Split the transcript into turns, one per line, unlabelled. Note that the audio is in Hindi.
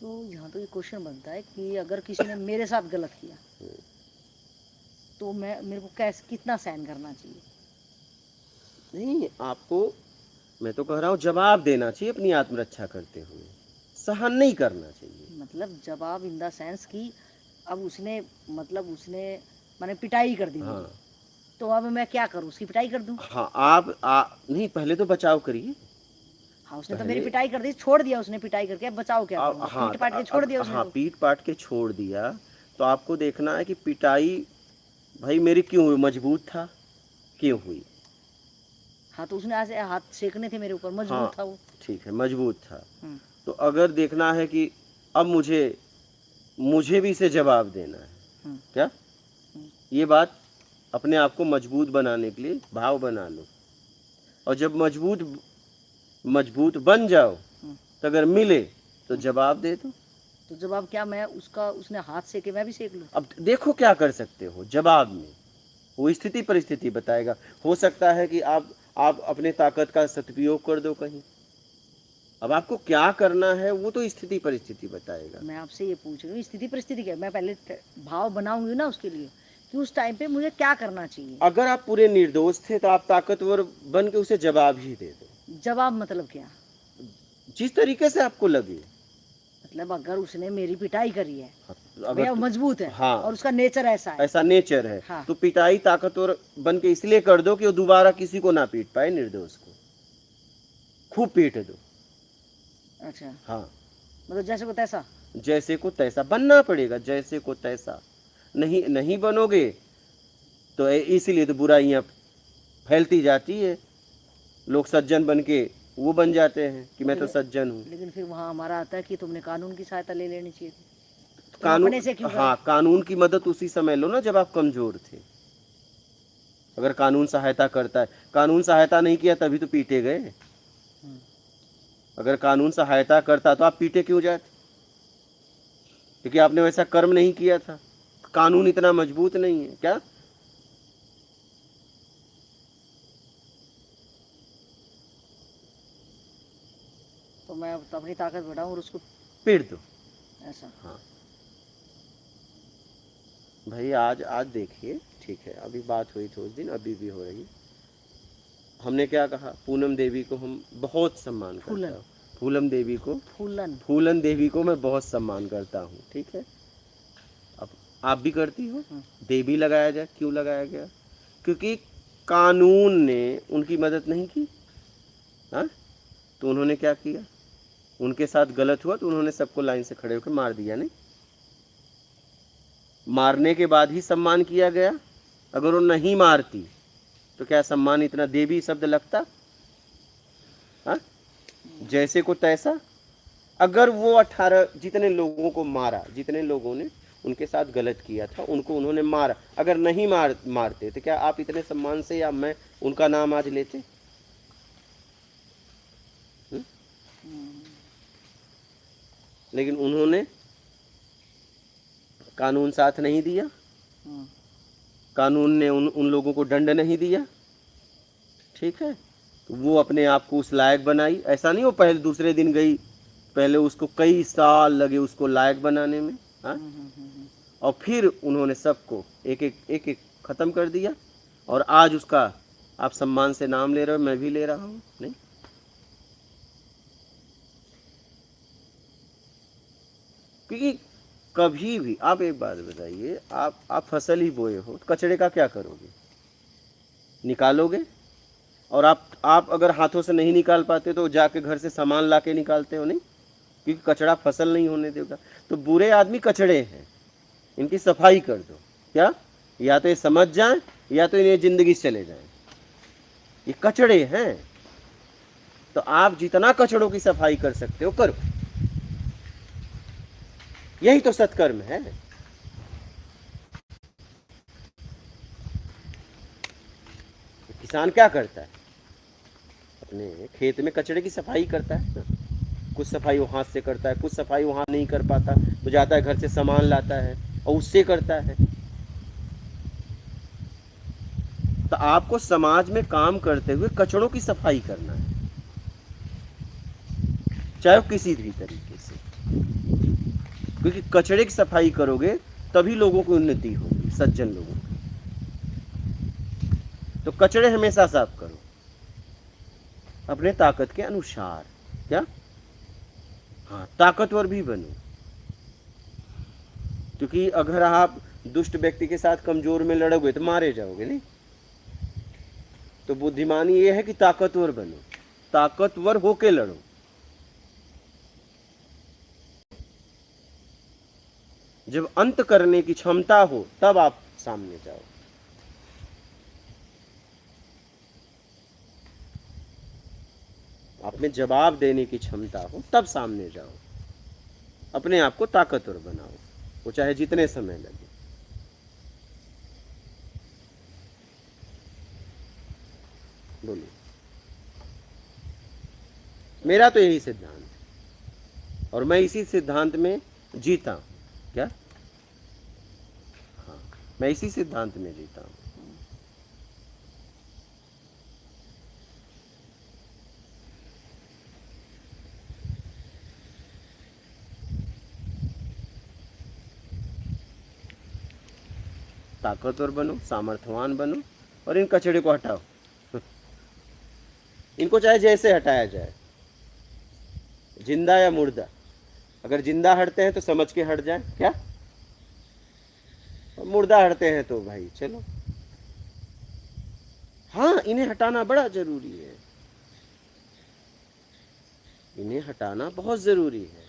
तो यहाँ तो ये क्वेश्चन बनता है कि अगर किसी ने मेरे साथ गलत किया तो मेरे को कैसे कितना सहन करना चाहिए?
नहीं, आपको मैं तो कह रहा हूँ जवाब देना चाहिए अपनी आत्मरक्षा करते हुए, सहन नहीं करना चाहिए।
मतलब जवाब इन द सेंस कि अब उसने मैंने पिटाई कर दी मेरी,
हाँ
तो अब मैं क्या करूँ, उसकी पिटाई कर दूँ?
हाँ, नहीं, पहले तो बचाव करिए।
हाँ, उसने तो मेरी
पहले
पिटाई कर दी, छोड़ दिया उसने पिटाई करके, अब बचाओ क्या करूँ? अब
हाँ,
पीट पाट के छोड़ दिया उसने
हाँ,
तो।
पीट पाट के छोड़ दिया तो आपको देखना है कि पिटाई भाई मेरी क्यों हुई, मजबूत था, क्यों हुई?
हाँ, तो उसने ऐसे हाथ सेकने थे मेरे ऊपर, मजबूत
हाँ
था वो।
ठीक है, मजबूत था।
हम्म,
तो अगर देखना है कि अब मुझे भी इसे जवाब देना है,
हम्म,
क्या ये बात अपने आप को मजबूत बनाने के लिए भाव बना लो, और जब मजबूत बन जाओ तो अगर मिले तो जवाब दे दो।
तो जवाब क्या, मैं उसने हाथ सेके मैं भी सेक लूँ?
अब देखो क्या कर सकते हो जवाब में, वो स्थिति परिस्थिति बताएगा। हो सकता है कि आप अपने ताकत का सदुपयोग कर दो कहीं। अब आपको क्या करना है वो तो स्थिति परिस्थिति बताएगा।
मैं आपसे ये पूछ रही हूँ, स्थिति परिस्थिति क्या है? मैं पहले भाव बनाऊंगी ना उसके लिए कि उस टाइम पे मुझे क्या करना चाहिए।
अगर आप पूरे निर्दोष थे तो आप ताकतवर बन के उसे जवाब ही दे दो,
जवाब मतलब क्या?
जिस तरीके से आपको लगे।
मतलब अगर उसने मेरी पिटाई करी है,
अगर
भैया मजबूत है,
हाँ,
और उसका नेचर ऐसा है,
ऐसा नेचर है,
हाँ,
तो पिटाई ताकतवर बन के इसलिए कर दो कि वो दोबारा किसी को ना पीट पाए, निर्दोष को खूब पीट दो।
अच्छा,
हाँ,
मतलब जैसे को तैसा।
जैसे को तैसा बनना पड़ेगा, जैसे को तैसा। नहीं बनोगे तो इसीलिए तो बुराइयां फैलती जाती है, लोग सज्जन बन के वो बन जाते हैं कि मैं तो सज्जन हूँ।
लेकिन फिर वहाँ हमारा आता है कि तुमने कानून की सहायता ले लेनी चाहिए थी, तुम
कानून,
अपने से क्यों करे?
हाँ, कानून की मदद उसी समय लो ना जब आप कमजोर थे। अगर कानून सहायता करता है, कानून सहायता नहीं किया तभी तो पीटे गए। अगर कानून सहायता करता तो आप पीटे क्यों जाते? क्योंकि आपने वैसा कर्म नहीं किया था। कानून इतना मजबूत नहीं है क्या?
तो मैं अब अपनी ताकत बढ़ाऊँ और उसको
पीट दो।
ऐसा।
हाँ भाई, आज देखिए, ठीक है, अभी बात हुई थी उस दिन, अभी भी हो रही। हमने क्या कहा, पूनम देवी को हम बहुत सम्मान करता हूँ। फूलन देवी को मैं बहुत सम्मान करता हूँ, ठीक है। अब आप भी करती हो, देवी लगाया जाए, क्यों लगाया गया? क्योंकि कानून ने उनकी मदद नहीं की। हाँ, तो उन्होंने क्या किया, उनके साथ गलत हुआ तो उन्होंने सबको लाइन से खड़े होकर मार दिया। नहीं, मारने के बाद ही सम्मान किया गया। अगर वो नहीं मारती तो क्या सम्मान इतना देवी शब्द लगता? हाँ, जैसे को तैसा। अगर वो 18 जितने लोगों को मारा, जितने लोगों ने उनके साथ गलत किया था उनको उन्होंने मारा, अगर नहीं मारते तो क्या आप इतने सम्मान से या मैं उनका नाम आज लेते? लेकिन उन्होंने कानून साथ नहीं दिया, कानून ने उन लोगों को दंड नहीं दिया, ठीक है। तो वो अपने आप को उस लायक बनाई। ऐसा नहीं वो पहले दूसरे दिन गई, पहले उसको कई साल लगे उसको लायक बनाने में। हाँ, और फिर उन्होंने सबको एक एक खत्म कर दिया, और आज उसका आप सम्मान से नाम ले रहे हो, मैं भी ले रहा हूँ। नहीं, क्योंकि कभी भी आप एक बात बताइए, आप फसल ही बोए हो तो कचड़े का क्या करोगे? निकालोगे। और आप अगर हाथों से नहीं निकाल पाते तो जाके घर से सामान ला के निकालते हो। नहीं, क्योंकि कचड़ा फसल नहीं होने देगा। तो बुरे आदमी कचड़े हैं, इनकी सफाई कर दो। क्या, या तो ये समझ जाएं या तो इन्हें जिंदगी से चले जाएं, ये कचड़े हैं। तो आप जितना कचड़ों की सफाई कर सकते हो करो, यही तो सत्कर्म है। किसान क्या करता है, अपने खेत में कचड़े की सफाई करता है। कुछ सफाई वो हाथ से करता है, कुछ सफाई वहां नहीं कर पाता तो जाता है घर से सामान लाता है और उससे करता है। तो आपको समाज में काम करते हुए कचड़ों की सफाई करना है, चाहे वो किसी भी तरीके से। क्योंकि कचड़े की सफाई करोगे तभी लोगों की उन्नति होगी, सज्जन लोगों की। तो कचड़े हमेशा साफ करो अपने ताकत के अनुसार। क्या? हाँ, ताकतवर भी बनो, क्योंकि अगर आप दुष्ट व्यक्ति के साथ कमजोर में लड़ोगे तो मारे जाओगे नहीं। तो बुद्धिमानी ये है कि ताकतवर बनो, ताकतवर होके लड़ो। जब अंत करने की क्षमता हो तब आप सामने जाओ। आप में जवाब देने की क्षमता हो तब सामने जाओ। अपने आप को ताकतवर बनाओ, वो चाहे जितने समय लगे। बोलिए। मेरा तो यही सिद्धांत है और मैं इसी सिद्धांत में जीता हूं। क्या? हाँ, मैं इसी सिद्धांत में जीता हूं। ताकतवर बनो, सामर्थ्यवान बनो और इन कचड़े को हटाओ। इनको चाहे जैसे हटाया जाए, जिंदा या मुर्दा। अगर जिंदा हटते हैं तो समझ के हट जाए, क्या? और मुर्दा हटते हैं तो भाई चलो। हाँ, इन्हें हटाना बड़ा जरूरी है, इन्हें हटाना बहुत जरूरी है।